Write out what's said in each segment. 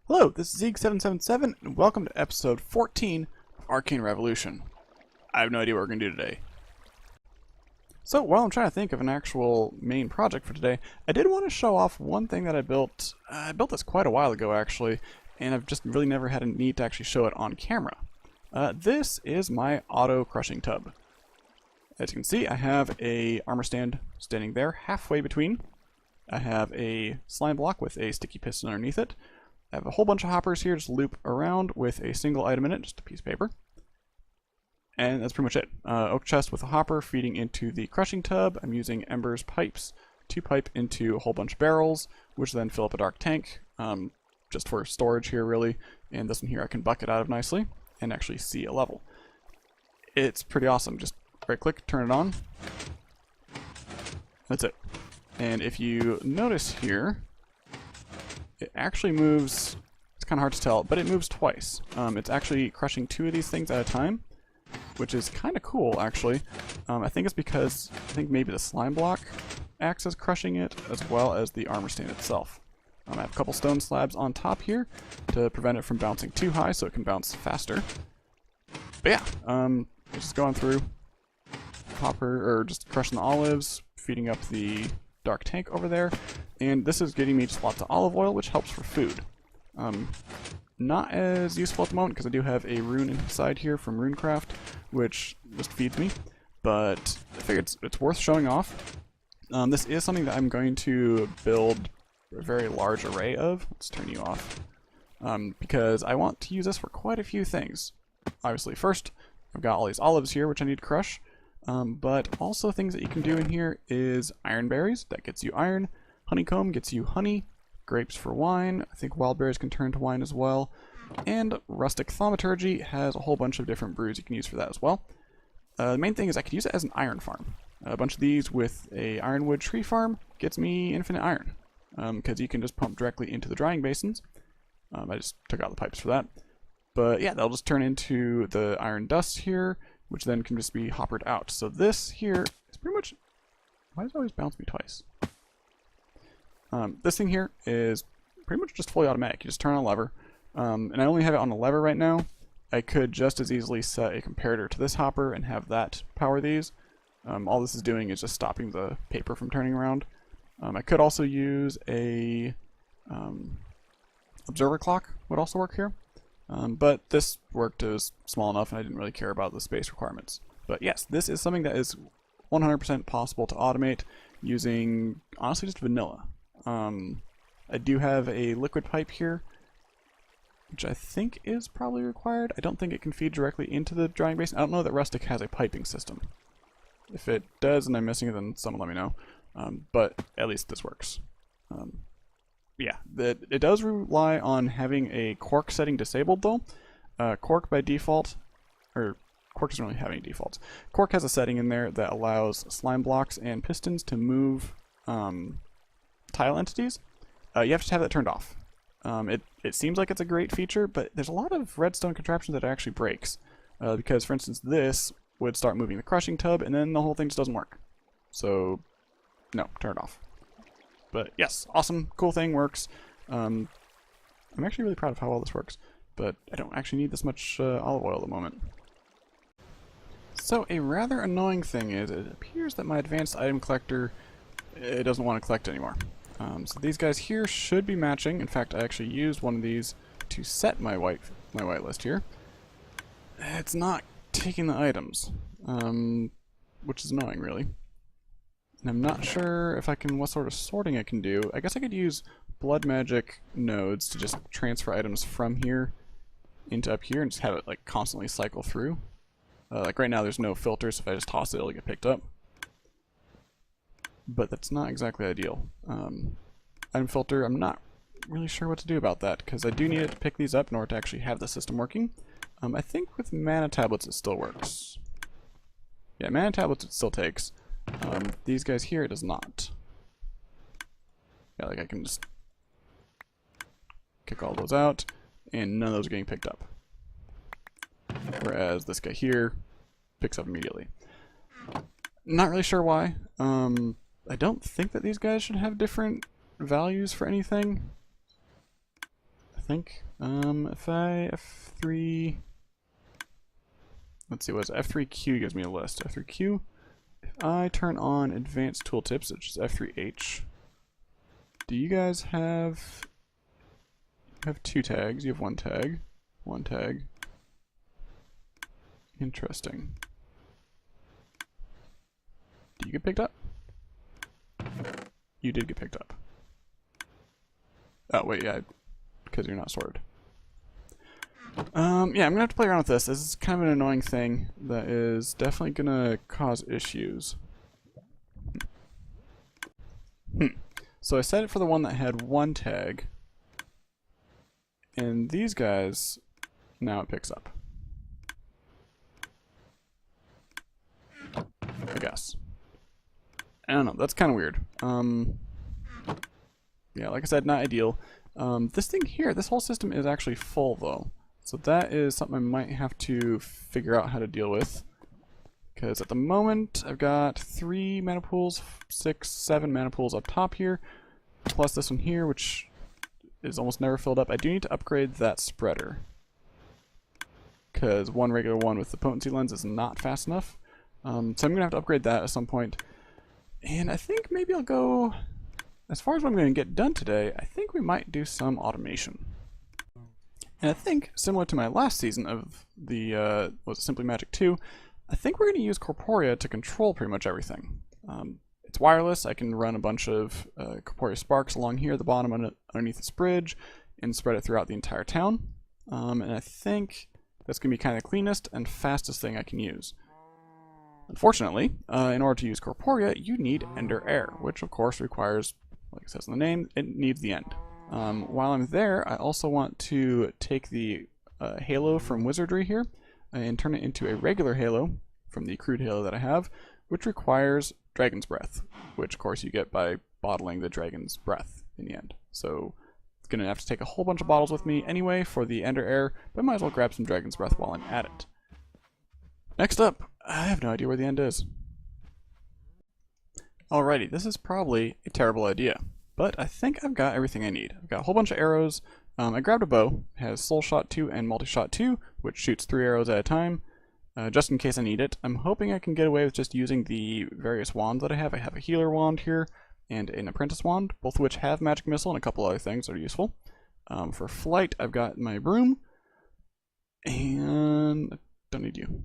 Hello, this is Zeeg777, and welcome to episode 14 of Arcane Revolution. I have no idea what we're going to do today. So, while I'm trying to think of an actual main project for today, I did want to show off one thing that I built. I built this quite a while ago, actually, and I've just really never had a need to actually show it on camera. This is my auto crushing tub. As you can see, I have a armor stand standing there, halfway between. I have a slime block with a sticky piston underneath it. I have a whole bunch of hoppers here just loop around with a single item in it, just a piece of paper. And that's pretty much it. Oak chest with a hopper feeding into the crushing tub. I'm using Ember's pipes to pipe into a whole bunch of barrels, which then fill up a dark tank, just for storage here really. And this one here I can bucket out of nicely and actually see a level. It's pretty awesome. Just right click, turn it on. That's it. And if you notice here, it actually moves, it's kind of hard to tell, but it moves twice. It's actually crushing two of these things at a time, which is kind of cool, actually. I think it's because, I think maybe the slime block acts as crushing it, as well as the armor stand itself. I have a couple stone slabs on top here to prevent it from bouncing too high so it can bounce faster. But yeah, just going through, hopper, or just crushing the olives, feeding up the dark tank over there, and this is getting me just lots of olive oil, which helps for food. Not as useful at the moment because I do have a rune inside here from Runecraft, which just feeds me, but I figured it's worth showing off. This is something that I'm going to build a very large array of. Let's turn you off, because I want to use this for quite a few things. Obviously, first, I've got all these olives here, which I need to crush. But also things that you can do in here is iron berries, that gets you iron, honeycomb gets you honey, grapes for wine, I think wild berries can turn to wine as well, and rustic thaumaturgy has a whole bunch of different brews you can use for that as well. The main thing is I could use it as an iron farm. A bunch of these with a ironwood tree farm gets me infinite iron, because you can just pump directly into the drying basins. I just took out the pipes for that. But yeah, they'll just turn into the iron dust here, which then can just be hoppered out. So this here is pretty much... Why does it always bounce me twice? This thing here is pretty much just fully automatic. You just turn on a lever. And I only have it on a lever right now. I could just as easily set a comparator to this hopper and have that power these. All this is doing is just stopping the paper from turning around. I could also use a observer clock would also work here. But this worked as small enough and I didn't really care about the space requirements. But yes, this is something that is 100% possible to automate using, honestly, just vanilla. I do have a liquid pipe here, which I think is probably required. I don't think it can feed directly into the drying basin. I don't know that Rustic has a piping system. If it does and I'm missing it, then someone let me know. But at least this works. Yeah, it does rely on having a cork setting disabled though. Cork by default, or cork doesn't really have any defaults. Cork has a setting in there that allows slime blocks and pistons to move tile entities. You have to have that turned off. It seems like it's a great feature, but there's a lot of redstone contraptions that it actually breaks. Because for instance, this would start moving the crushing tub and then the whole thing just doesn't work. So, no, turn it off. But yes, awesome, cool thing, works. I'm actually really proud of how well this works, but I don't actually need this much olive oil at the moment. So a rather annoying thing is it appears that my advanced item collector, it doesn't want to collect anymore. So these guys here should be matching. In fact, I actually used one of these to set my white list here. It's not taking the items, which is annoying really. And I'm not sure if I can, what sort of sorting I can do. I guess I could use blood magic nodes to just transfer items from here into up here and just have it like constantly cycle through. Like right now there's no filter, so if I just toss it, it'll get picked up. But that's not exactly ideal. Item filter, I'm not really sure what to do about that, because I do need it to pick these up in order to actually have the system working. I think with mana tablets it still works. Yeah, mana tablets it still takes. These guys here, it does not. Yeah, like I can just kick all those out, and none of those are getting picked up. Whereas this guy here picks up immediately. Not really sure why. I don't think that these guys should have different values for anything. I think. If I F3, let's see, what's F3Q gives me a list. F3Q. If I turn on advanced tooltips, which is F3H, do you guys have 2 tags? You have 1 tag. 1 tag. Interesting. Do you get picked up? You did get picked up. Oh, wait, yeah, because you're not sorted. Yeah, I'm gonna have to play around with this. This is kind of an annoying thing that is definitely gonna cause issues. So I set it for the one that had 1 tag, and these guys, now it picks up. I guess. I don't know, that's kind of weird. Yeah, like I said, not ideal. This thing here, this whole system is actually full though. So that is something I might have to figure out how to deal with. Because at the moment, I've got 3 mana pools, 6, 7 mana pools up top here, plus this one here, which is almost never filled up. I do need to upgrade that spreader. Because one regular one with the potency lens is not fast enough. So I'm going to have to upgrade that at some point. And I think maybe I'll go, as far as what I'm going to get done today, I think we might do some automation. And I think, similar to my last season of the, was it Simply Magic 2, I think we're going to use corporea to control pretty much everything. It's wireless. I can run a bunch of corporea sparks along here at the bottom underneath this bridge and spread it throughout the entire town. And I think that's going to be kind of the cleanest and fastest thing I can use. Unfortunately, in order to use corporea, you need ender air, which of course requires, like it says in the name, it needs the end. While I'm there, I also want to take the halo from wizardry here and turn it into a regular halo from the crude halo that I have, which requires dragon's breath, which of course you get by bottling the dragon's breath in the end. So it's going to have to take a whole bunch of bottles with me anyway for the ender air, but I might as well grab some dragon's breath while I'm at it. Next up, I have no idea where the end is. Alrighty, this is probably a terrible idea, but I think I've got everything I need. I've got a whole bunch of arrows. I grabbed a bow. It has Soul Shot 2 and Multi Shot 2, which shoots 3 arrows at a time, just in case I need it. I'm hoping I can get away with just using the various wands that I have. I have a Healer Wand here and an Apprentice Wand, both of which have Magic Missile and a couple other things that are useful. For flight, I've got my broom, and I don't need you.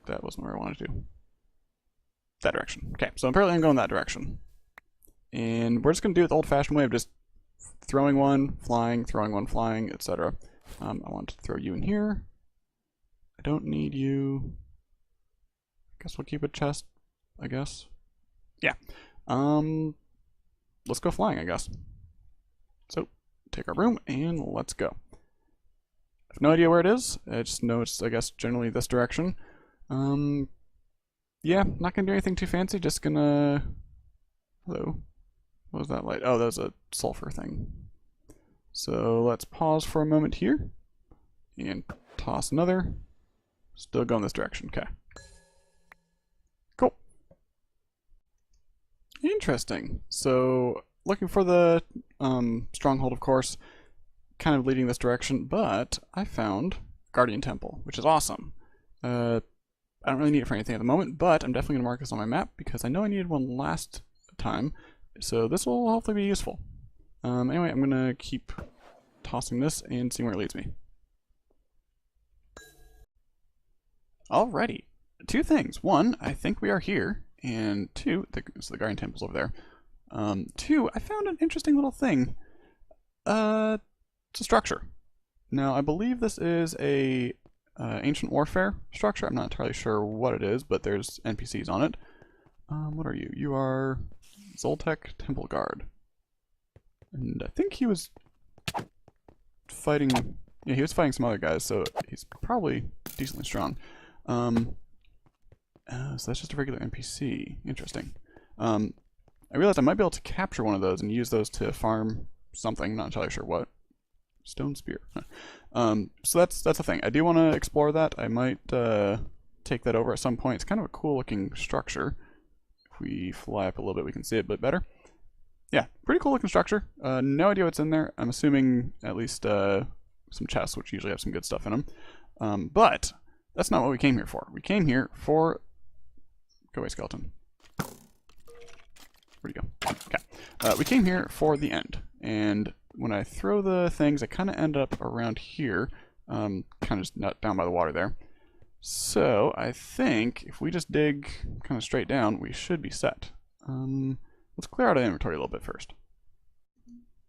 That wasn't where I wanted to do. That direction. Okay, so apparently I'm going that direction. And we're just going to do it the old-fashioned way of just throwing one, flying, etc. I want to throw you in here. I don't need you. I guess we'll keep a chest, I guess. Yeah. Let's go flying, I guess. So, take our broom and let's go. I have no idea where it is. I just know it's, I guess, generally this direction. Yeah, not gonna do anything too fancy, just gonna... Hello. What was that light? Oh, that was a sulfur thing. So let's pause for a moment here and toss another. Still going this direction, okay. Cool. Interesting. So looking for the stronghold, of course, kind of leading this direction, but I found Guardian Temple, which is awesome. I don't really need it for anything at the moment, but I'm definitely going to mark this on my map because I know I needed one last time, so this will hopefully be useful. Anyway, I'm going to keep tossing this and seeing where it leads me. Alrighty. 2 things. 1, I think we are here, and 2, so the Guardian Temple's over there. 2, I found an interesting little thing. It's a structure. Now, I believe this is a Ancient Warfare structure. I'm not entirely sure what it is, but there's NPCs on it. What are you? You are Zoltek Temple Guard. And I think he was fighting... Yeah, he was fighting some other guys, so he's probably decently strong. So that's just a regular NPC. Interesting. I realized I might be able to capture one of those and use those to farm something. Not entirely sure what. Stone spear. So that's a thing. I do want to explore that. I might take that over at some point. It's kind of a cool looking structure. If we fly up a little bit, we can see it a bit better. Yeah, pretty cool looking structure. No idea what's in there. I'm assuming at least some chests, which usually have some good stuff in them. But that's not what we came here for. We came here for... Go away, skeleton. Where'd you go? Okay. We came here for the end. And when I throw the things, I kind of end up around here. Kind of just down by the water there. So I think if we just dig kind of straight down, we should be set. Let's clear out our inventory a little bit first.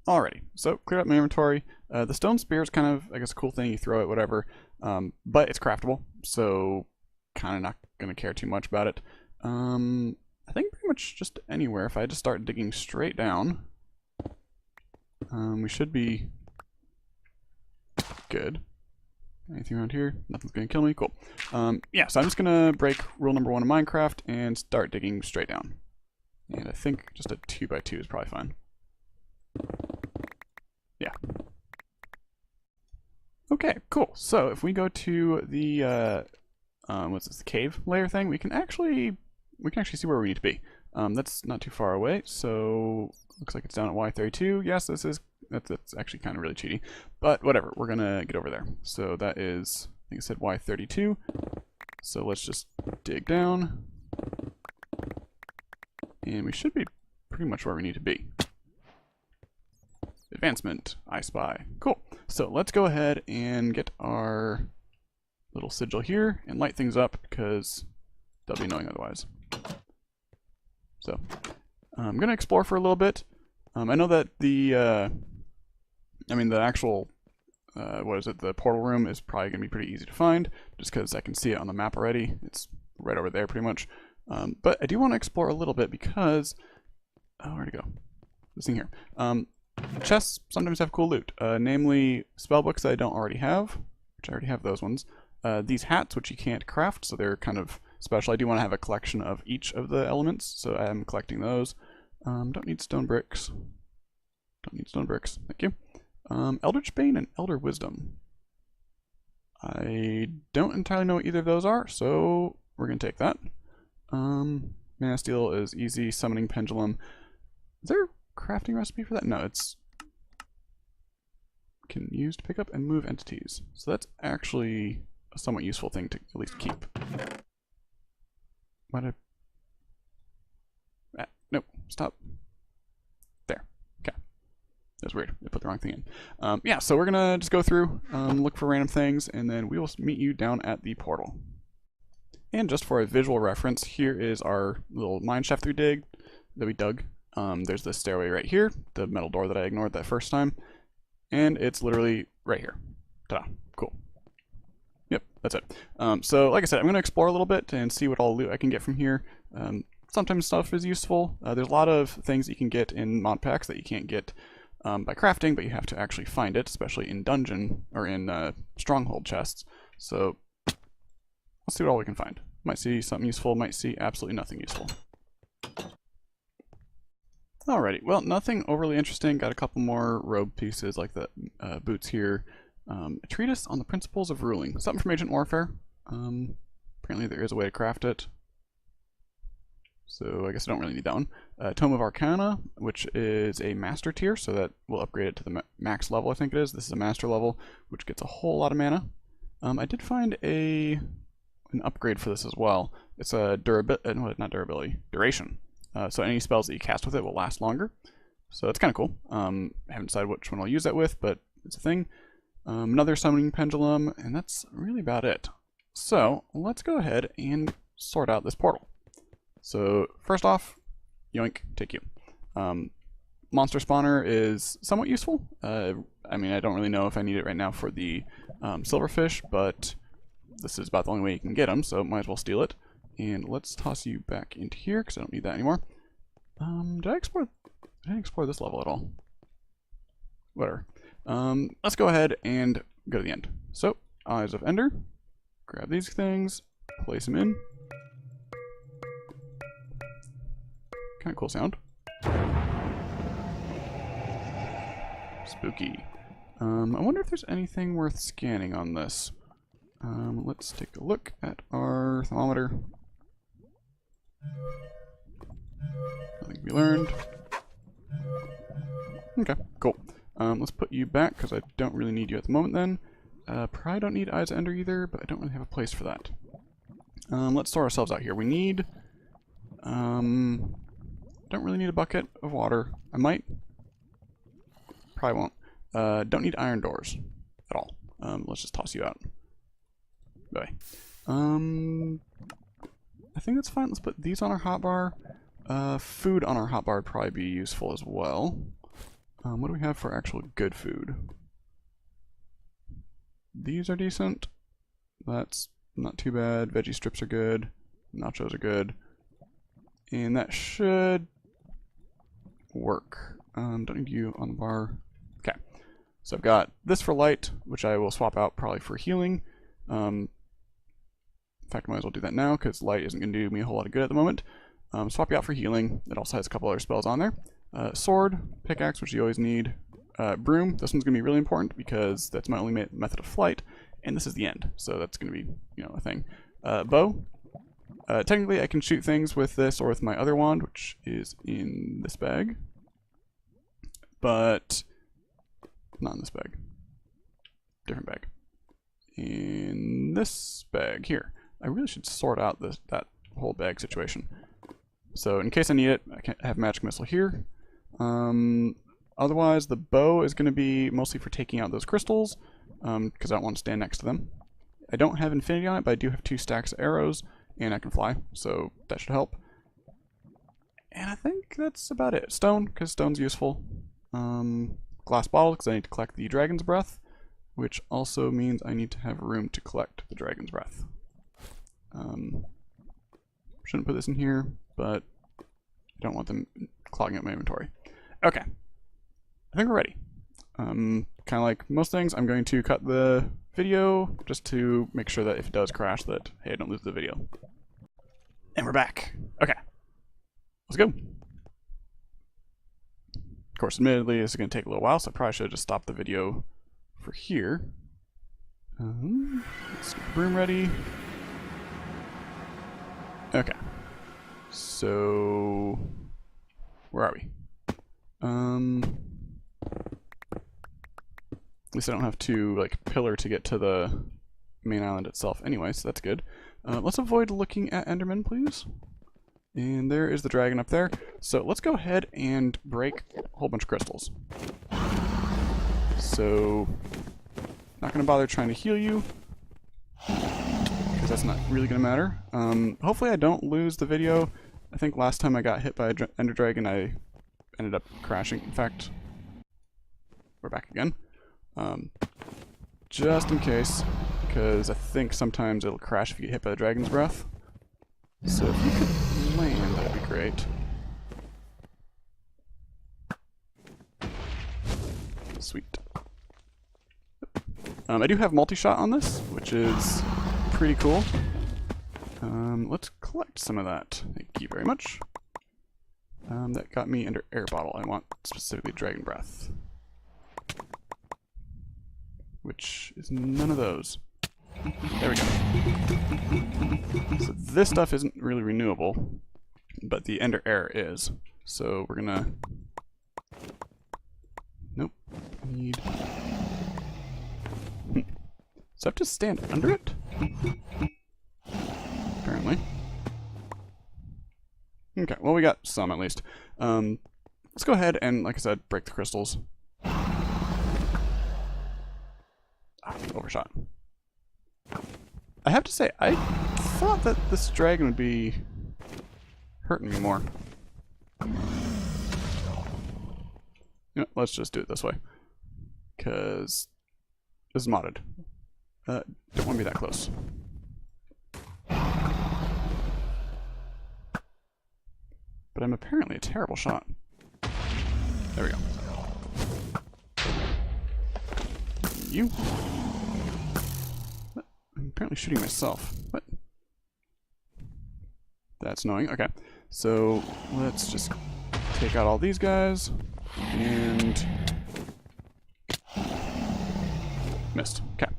Alrighty, so clear up my inventory. The stone spear is kind of, I guess, a cool thing. You throw it, whatever. But it's craftable, so kind of not going to care too much about it. I think pretty much just anywhere. If I just start digging straight down, we should be good. Anything around here? Nothing's going to kill me. Cool. Yeah, so I'm just going to break rule number 1 in Minecraft and start digging straight down. And I think just a 2x2 is probably fine. Yeah. Okay, cool. So if we go to the what's this, the cave layer thing, we can actually see where we need to be. That's not too far away. So looks like it's down at Y32. Yes, that's actually kind of really cheaty, but whatever. We're gonna get over there. So that is, I think it said Y32. So let's just dig down, and we should be pretty much where we need to be. Advancement, I spy. Cool. So let's go ahead and get our little sigil here and light things up because they'll be annoying otherwise. So I'm going to explore for a little bit. I know that the actual, the portal room is probably going to be pretty easy to find just because I can see it on the map already. It's right over there pretty much. But I do want to explore a little bit because, where'd it go? This thing here. Chests sometimes have cool loot, namely spellbooks that I don't already have, which I already have those ones. These hats, which you can't craft, so they're kind of special. I do want to have a collection of each of the elements, so I am collecting those. Don't need stone bricks. Don't need stone bricks, thank you. Eldritch Bane and Elder Wisdom. I don't entirely know what either of those are, so we're going to take that. Mana Steel is easy. Summoning Pendulum. Is there crafting recipe for that? No, it's can use to pick up and move entities. So that's actually a somewhat useful thing to at least keep. Nope, stop. There. Okay. That's weird. I put the wrong thing in. Yeah, so we're gonna just go through, look for random things, and then we will meet you down at the portal. And just for a visual reference, here is our little mine shaft that we dug. There's this stairway right here, the metal door that I ignored that first time, and it's literally right here. Ta-da, cool. Yep, that's it. So like I said, I'm going to explore a little bit and see what all loot I can get from here. Sometimes stuff is useful. There's a lot of things that you can get in mod packs that you can't get by crafting, but you have to actually find it, especially in dungeon or in stronghold chests. So let's see what all we can find. Might see something useful, might see absolutely nothing useful. Alrighty, well, nothing overly interesting. Got a couple more robe pieces like the boots here. A treatise on the principles of ruling. Something from Agent Warfare. Apparently there is a way to craft it. So I guess I don't really need that one. Tome of Arcana, which is a master tier, so that will upgrade it to the max level, I think it is. This is a master level, which gets a whole lot of mana. I did find an upgrade for this as well. It's a duration. So any spells that you cast with it will last longer. So that's kind of cool. I haven't decided which one I'll use that with, but it's a thing. Another summoning pendulum, and that's really about it. So let's go ahead and sort out this portal. So first off, yoink, take you. Monster spawner is somewhat useful. I mean, I don't really know if I need it right now for the silverfish, but this is about the only way you can get them, so might as well steal it. And let's toss you back into here because I don't need that anymore. Did I explore this level at all? Whatever. Let's go ahead and go to the end. So, Eyes of Ender. Grab these things, place them in. Kind of cool sound. Spooky. I wonder if there's anything worth scanning on this. Let's take a look at our thermometer. Nothing to be learned. Okay, cool. Let's put you back, because I don't really need you at the moment then. Probably don't need Eyes of Ender either, but I don't really have a place for that. Let's sort ourselves out here. We need... don't really need a bucket of water. I might. Probably won't. Don't need iron doors at all. Let's just toss you out. Bye. I think that's fine. Let's put these on our hotbar. Food on our hotbar would probably be useful as well. What do we have for actual good food? These are decent. That's not too bad. Veggie strips are good. Nachos are good. And that should work. Don't need you on the bar. Okay. So I've got this for light, which I will swap out probably for healing. In fact, I might as well do that now, because light isn't going to do me a whole lot of good at the moment. Swap you out for healing. It also has a couple other spells on there. Sword, pickaxe, which you always need. Broom, this one's going to be really important, because that's my only method of flight, and this is the end, so that's going to be, you know, a thing. Bow. Technically, I can shoot things with this or with my other wand, which is in this bag. But not in this bag. Different bag. In this bag here. I really should sort out that whole bag situation. So in case I need it, I have Magic Missile here. Otherwise, the bow is going to be mostly for taking out those crystals, because I don't want to stand next to them. I don't have Infinity on it, but I do have 2 stacks of arrows, and I can fly, so that should help. And I think that's about it. Stone, because stone's useful. Glass bottle, because I need to collect the Dragon's Breath, which also means I need to have room to collect the Dragon's Breath. Shouldn't put this in here, but I don't want them clogging up my inventory. Okay. I think we're ready. Kind of like most things, I'm going to cut the video just to make sure that if it does crash that, hey, I don't lose the video. And we're back. Okay. Let's go. Of course, admittedly, this is going to take a little while, so I probably should have just stopped the video for here. Let's get the broom ready. Okay. So, where are we? At least I don't have to, like, pillar to get to the main island itself anyway, so that's good. Let's avoid looking at Enderman, please. And there is the dragon up there. So let's go ahead and break a whole bunch of crystals. So, not going to bother trying to heal you, because that's not really going to matter. Hopefully I don't lose the video. I think last time I got hit by an Ender Dragon, I ended up crashing. In fact, we're back again. Just in case, because I think sometimes it'll crash if you get hit by the Dragon's Breath. So if you could land, that'd be great. Sweet. I do have multi-shot on this, which is pretty cool. Let's collect some of that. Thank you very much. That got me under air bottle. I want specifically Dragon Breath, which is none of those. There we go. So this stuff isn't really renewable, but the Ender Air is. So we're gonna... Nope. Need... So I have to stand under it? Apparently. Okay, well we got some at least. Let's go ahead and, like I said, break the crystals. Overshot. I have to say, I thought that this dragon would be hurting me more. You know, let's just do it this way. Because this is modded. Don't want to be that close. But I'm apparently a terrible shot. There we go. You. I'm apparently shooting myself. What? That's annoying. Okay. So let's just take out all these guys. And... missed. Okay.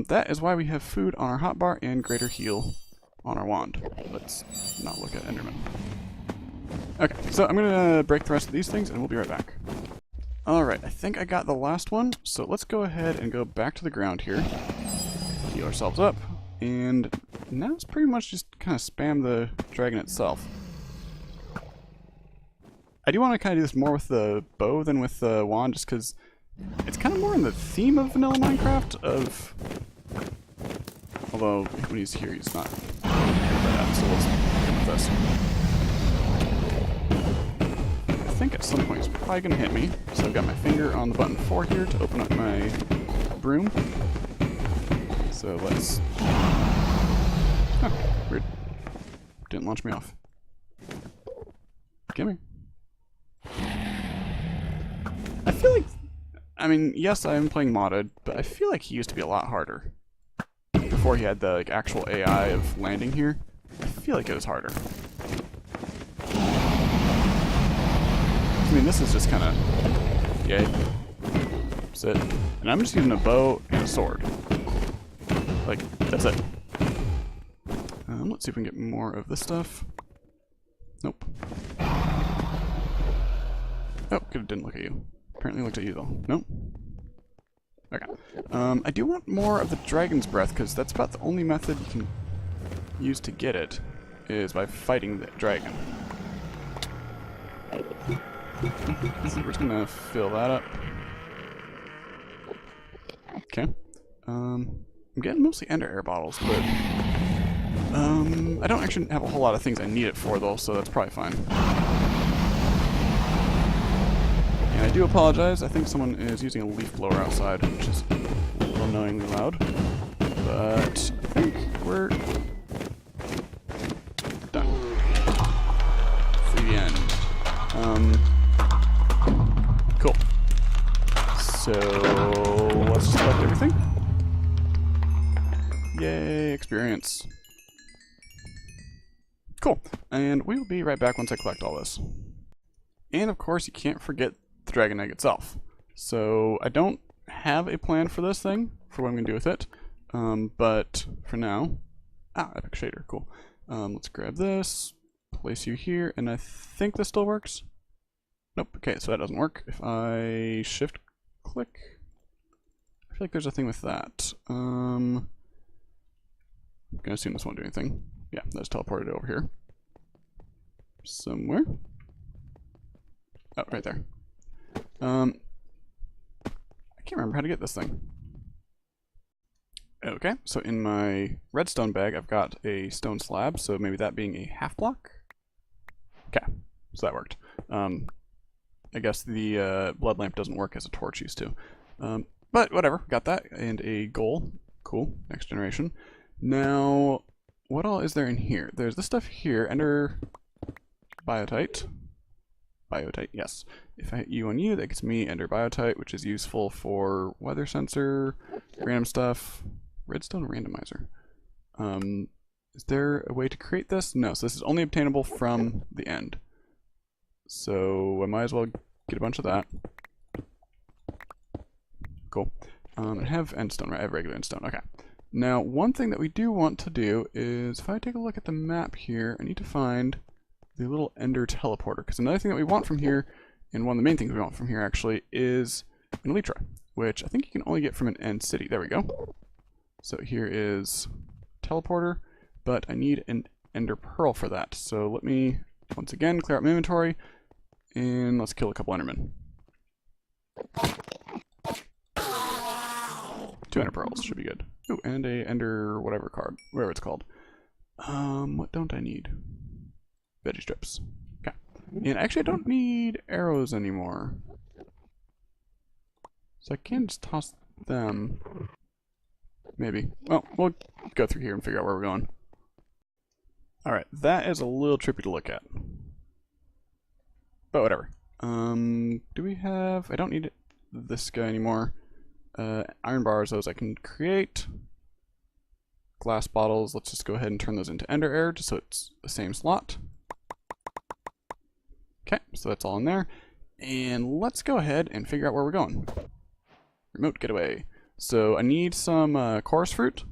That is why we have food on our hotbar and greater heal on our wand. Let's not look at Enderman. Okay, so I'm gonna break the rest of these things and we'll be right back. Alright, I think I got the last one, so let's go ahead and go back to the ground here. Heal ourselves up, and now it's pretty much just kind of spam the dragon itself. I do want to kind of do this more with the bow than with the wand, just because it's kind of more in the theme of vanilla Minecraft, although when he's here he's not bad, so let's go with this. I think at some point he's probably going to hit me, so I've got my finger on the button 4 here to open up my broom. So let's... Oh, weird. Didn't launch me off. Gimme. I feel like... I mean, yes, I am playing modded, but I feel like he used to be a lot harder. Before he had the like, actual AI of landing here, I feel like it was harder. I mean, this is just kind of... Yay. Sit. And I'm just using a bow and a sword. Like, that's it. Let's see if we can get more of this stuff. Nope. Oh, good, didn't look at you. Apparently looked at you, though. Nope. Okay. I do want more of the dragon's breath, because that's about the only method you can use to get it, is by fighting the dragon. So we're just gonna fill that up. Okay. I'm getting mostly ender air bottles, but I don't actually have a whole lot of things I need it for, though, so that's probably fine. And I do apologize, I think someone is using a leaf blower outside, which is a little annoyingly loud. But I think we're done. The end. Cool. So let's just collect everything. Yay, experience. Cool. And we'll be right back once I collect all this. And of course, you can't forget the dragon egg itself. So I don't have a plan for this thing, for what I'm going to do with it. But for now... Ah, epic shader, cool. Let's grab this, place you here, and I think this still works. Nope, okay, so that doesn't work. If I shift click, I feel like there's a thing with that. I'm gonna assume this won't do anything. Yeah, that's teleported over here. Somewhere. Oh, right there. I can't remember how to get this thing. Okay, so in my redstone bag, I've got a stone slab, so maybe that being a half block? Okay, so that worked. I guess the blood lamp doesn't work as a torch used to. But whatever, got that, and a goal. Cool, next generation. Now, what all is there in here? There's this stuff here, ender biotite. Biotite, yes. If I hit U on you, that gets me ender biotite, which is useful for weather sensor, random stuff, redstone randomizer. Is there a way to create this? No, so this is only obtainable from the end. So I might as well get a bunch of that. Cool. I have endstone, right? I have regular endstone. Okay. Now, one thing that we do want to do is, if I take a look at the map here, I need to find the little ender teleporter. Because another thing that we want from here, and one of the main things we want from here actually, is an elytra, which I think you can only get from an end city. There we go. So here is teleporter, but I need an ender pearl for that. So let me, once again, clear out my inventory, and let's kill a couple endermen. 2 ender pearls should be good. Ooh, and a ender whatever card, whatever it's called. What don't I need? Veggie strips. Okay. And actually I don't need arrows anymore. So I can just toss them. Maybe. Well, we'll go through here and figure out where we're going. Alright, that is a little trippy to look at. But whatever. Do we have... I don't need this guy anymore. Iron bars, those I can create. Glass bottles, let's just go ahead and turn those into ender air, just so it's the same slot. Okay, so that's all in there. And let's go ahead and figure out where we're going. Remote getaway. So I need some chorus fruit.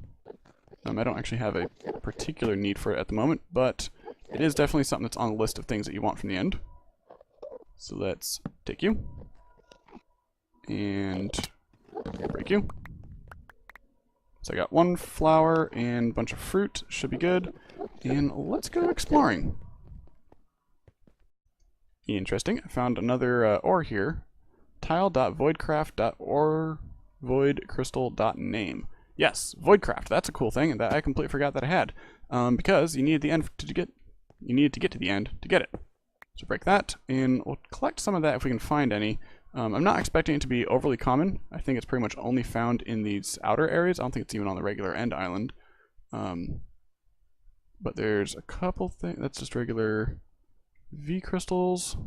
I don't actually have a particular need for it at the moment, but it is definitely something that's on the list of things that you want from the end. So let's take you. And break you. So I got one flower and a bunch of fruit. Should be good. And let's go exploring. Interesting. I found another ore here. Tile.voidcraft.ore.voidcrystal.name. Yes, Voidcraft. That's a cool thing, and that I completely forgot that I had. Because you needed the end to get. You needed to get to the end to get it. So break that, and we'll collect some of that if we can find any. I'm not expecting it to be overly common. I think it's pretty much only found in these outer areas. I don't think it's even on the regular end island. But there's a couple things. That's just regular V crystals.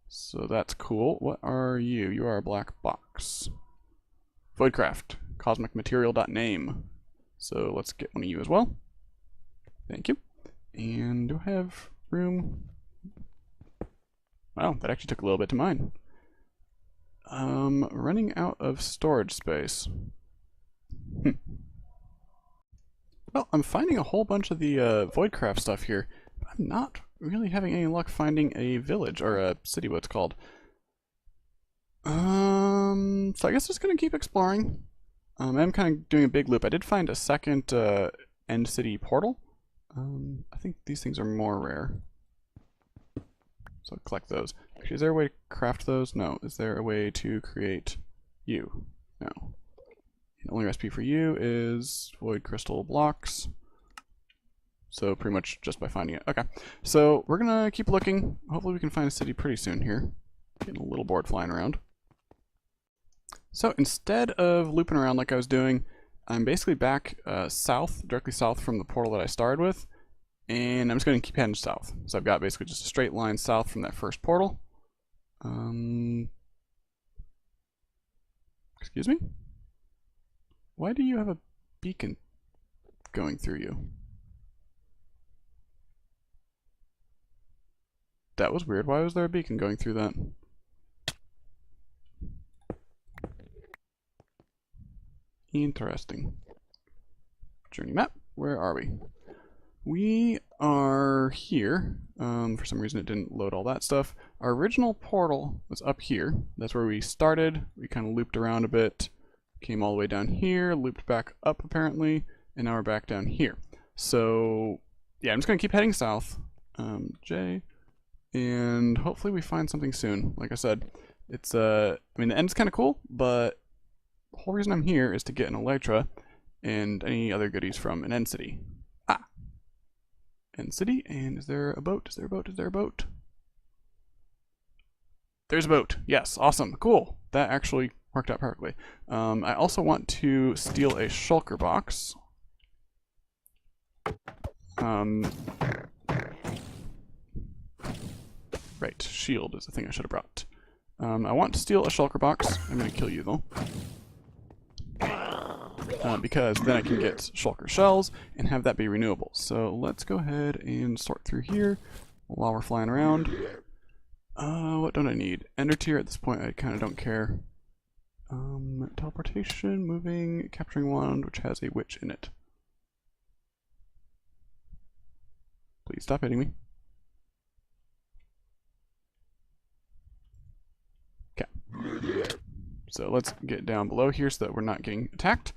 So that's cool. What are you? You are a black box. Voidcraft. Cosmicmaterial.name. So let's get one of you as well. Thank you. And do I have room? Wow, that actually took a little bit to mine. Running out of storage space. Well, I'm finding a whole bunch of the Voidcraft stuff here, but I'm not really having any luck finding a village, or a city, what it's called. So I guess just gonna keep exploring. I'm kind of doing a big loop. I did find a second end city portal. I think these things are more rare. So I'll collect those. Actually, is there a way to craft those? No. Is there a way to create you? No. The only recipe for you is void crystal blocks. So pretty much just by finding it. Okay. So we're gonna keep looking. Hopefully we can find a city pretty soon here. Getting a little bored flying around. So instead of looping around like I was doing, I'm basically back south, directly south from the portal that I started with. And I'm just going to keep heading south. So I've got basically just a straight line south from that first portal. Excuse me? Why do you have a beacon going through you? That was weird. Why was there a beacon going through that? Interesting. Journey map. Where are we? We are here. For some reason it didn't load all that stuff. Our original portal was up here. That's where we started. We kind of looped around a bit. Came all the way down here, looped back up apparently, and now we're back down here. So, yeah, I'm just going to keep heading south. J. And hopefully we find something soon. Like I said, it's, I mean, the end's kind of cool, but the whole reason I'm here is to get an Elytra and any other goodies from an end city. End city, and is there a boat? Is there a boat? Is there a boat? There's a boat. Yes, awesome, cool. That actually worked out perfectly. I also want to steal a shulker box. Right, shield is the thing I should have brought. I want to steal a shulker box. I'm gonna kill you though. Because then I can get shulker shells and have that be renewable. So let's go ahead and sort through here while we're flying around. What don't I need? Ender tier at this point, I kind of don't care. Teleportation, moving, capturing wand, which has a witch in it. Please stop hitting me. Okay. So let's get down below here so that we're not getting attacked.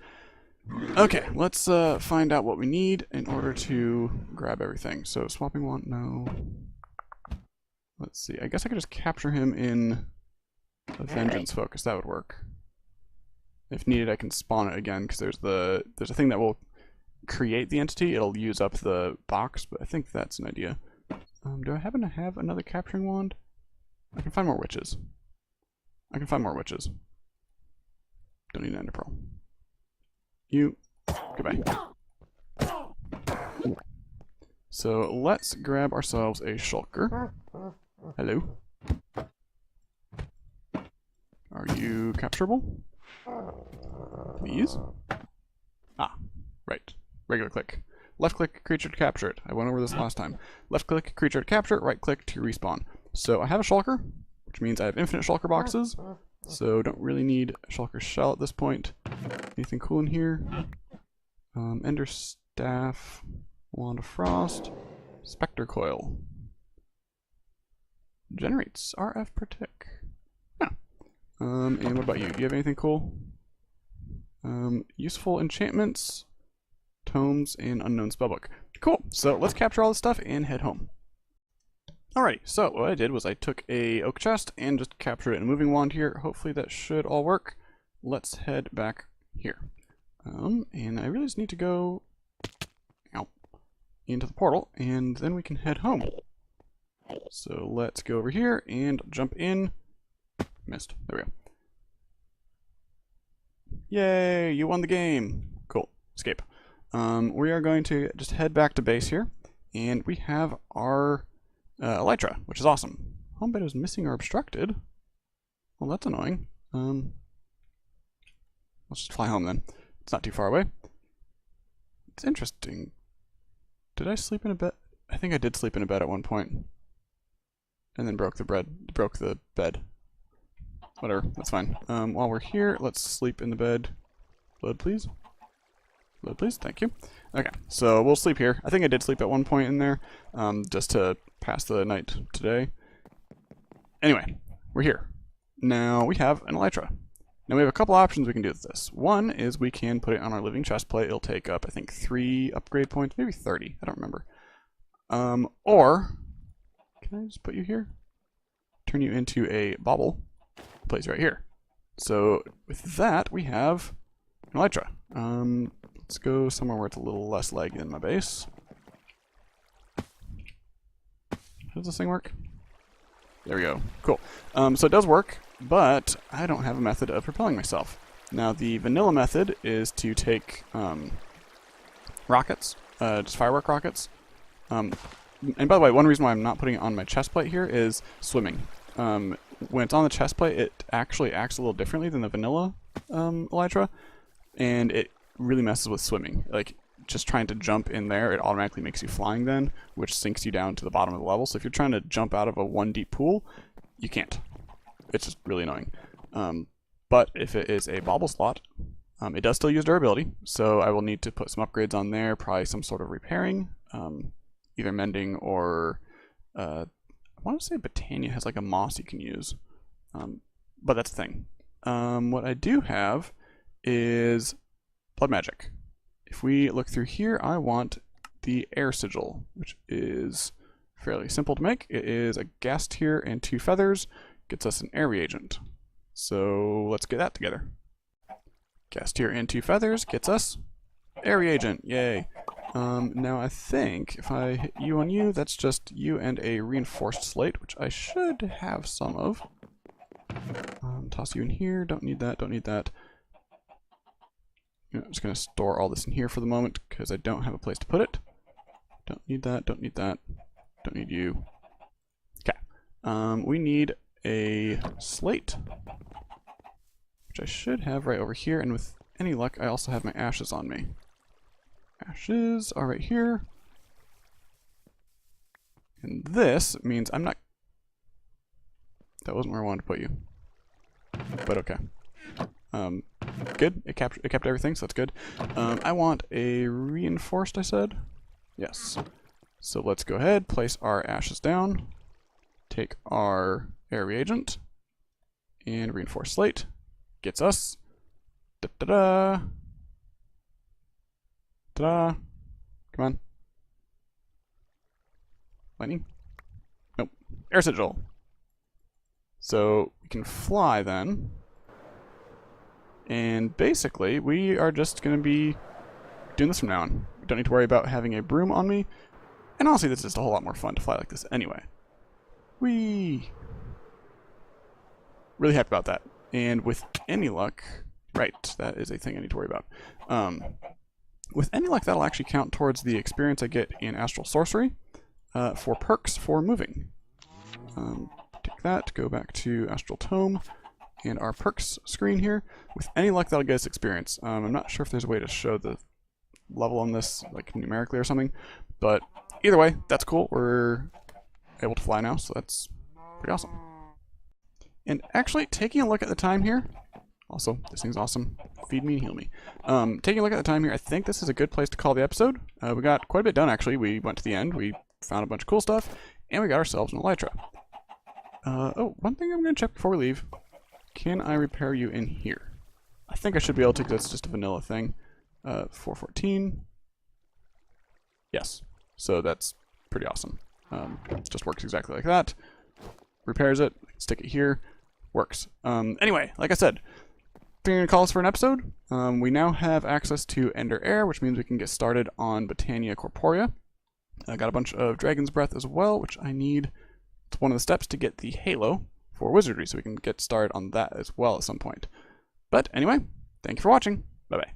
Okay, let's find out what we need in order to grab everything. So swapping wand, no. Let's see, I guess I could just capture him in a vengeance focus. That would work. If needed, I can spawn it again because there's a thing that will create the entity. It'll use up the box, but I think that's an idea. Do I happen to have another capturing wand? I can find more witches. I can find more witches. Don't need an ender pearl. You, goodbye. So let's grab ourselves a shulker. Hello. Are you capturable? Please? Ah, right. Regular click. Left click creature to capture it. I went over this last time. Left click creature to capture it, right click to respawn. So I have a shulker, which means I have infinite shulker boxes. So don't really need a shulker shell at this point. Anything cool in here? Ender staff, wand of frost, Spectre coil. Generates RF per tick. Yeah. And what about you? Do you have anything cool? Useful enchantments, tomes, and unknown spellbook. Cool. So let's capture all this stuff and head home. Alrighty, so what I did was I took a oak chest and just captured it in a moving wand here. Hopefully that should all work. Let's head back here. And I really just need to go out into the portal, and then we can head home. So let's go over here and jump in. Missed. There we go. Yay, you won the game. Cool. Escape. We are going to just head back to base here, and we have our elytra, which is awesome. Home bed is missing or obstructed. Well, that's annoying. Let's just fly home then. It's not too far away. It's interesting. Did I sleep in a bed? I think I did sleep in a bed at one point. And then broke the bed. Whatever, that's fine. While we're here, let's sleep in the bed. Load, please. Load, please. Thank you. Okay, so we'll sleep here. I think I did sleep at one point in there, just to pass the night today. Anyway, we're here. Now we have an elytra. Now we have a couple options we can do with this. One is we can put it on our living chest plate. It'll take up, I think, 3 upgrade points, maybe 30. I don't remember. Or, can I just put you here? Turn you into a bauble. Place right here. So with that, we have an elytra. Let's go somewhere where it's a little less laggy than my base. How does this thing work? There we go. Cool. So it does work, but I don't have a method of propelling myself. Now the vanilla method is to take rockets, just firework rockets. And by the way, one reason why I'm not putting it on my chest plate here is swimming. When it's on the chest plate, it actually acts a little differently than the vanilla elytra, and it really messes with swimming. Like, just trying to jump in there, it automatically makes you flying then, which sinks you down to the bottom of the level. So if you're trying to jump out of a 1 deep pool, you can't. It's just really annoying. But if it is a bauble slot, it does still use durability, so I will need to put some upgrades on there, probably some sort of repairing, either mending or I want to say Botania has like a moss you can use, but that's the thing. What I do have is blood magic. If we look through here, I want the air sigil, which is fairly simple to make. It is a gas tier and 2 feathers, gets us an air reagent. So let's get that together. Gas tier and 2 feathers gets us air reagent, yay. Now I think if I hit you on you, that's just you and a reinforced slate, which I should have some of. Toss you in here, don't need that, don't need that. I'm just going to store all this in here for the moment, because I don't have a place to put it. Don't need that, don't need that, don't need you. Okay, we need a slate, which I should have right over here, and with any luck, I also have my ashes on me. Ashes are right here. And this means I'm not... That wasn't where I wanted to put you. But okay. Good. It kept everything, so that's good. I want a reinforced, I said? Yes. So let's go ahead, place our ashes down, take our air reagent, and reinforce slate. Gets us. Da-da-da. Ta-da! Come on. Lightning? Nope. Air sigil. So we can fly then. And basically, we are just going to be doing this from now on. We don't need to worry about having a broom on me. And honestly, this is just a whole lot more fun to fly like this anyway. Whee! Really happy about that. And with any luck... Right, that is a thing I need to worry about. With any luck, that'll actually count towards the experience I get in Astral Sorcery for perks for moving. Take that, go back to Astral Tome and our perks screen here. With any luck, that'll get us experience. I'm not sure if there's a way to show the level on this, like numerically or something, but either way, that's cool. We're able to fly now, so that's pretty awesome. And actually, taking a look at the time here, also, this thing's awesome. Feed me and heal me. Taking a look at the time here, I think this is a good place to call the episode. We got quite a bit done, actually. We went to the end. We found a bunch of cool stuff, and we got ourselves an elytra. Oh, one thing I'm going to check before we leave. Can I repair you in here? I think I should be able to, because it's just a vanilla thing. 414. Yes. So that's pretty awesome. It just works exactly like that. Repairs it, stick it here, works. Anyway, like I said, I'm going to call this for an episode. We now have access to Ender Air, which means we can get started on Botania Corporea. I got a bunch of Dragon's Breath as well, which I need. It's one of the steps to get the Halo for Wizardry, so we can get started on that as well at some point. But anyway, thank you for watching. Bye-bye.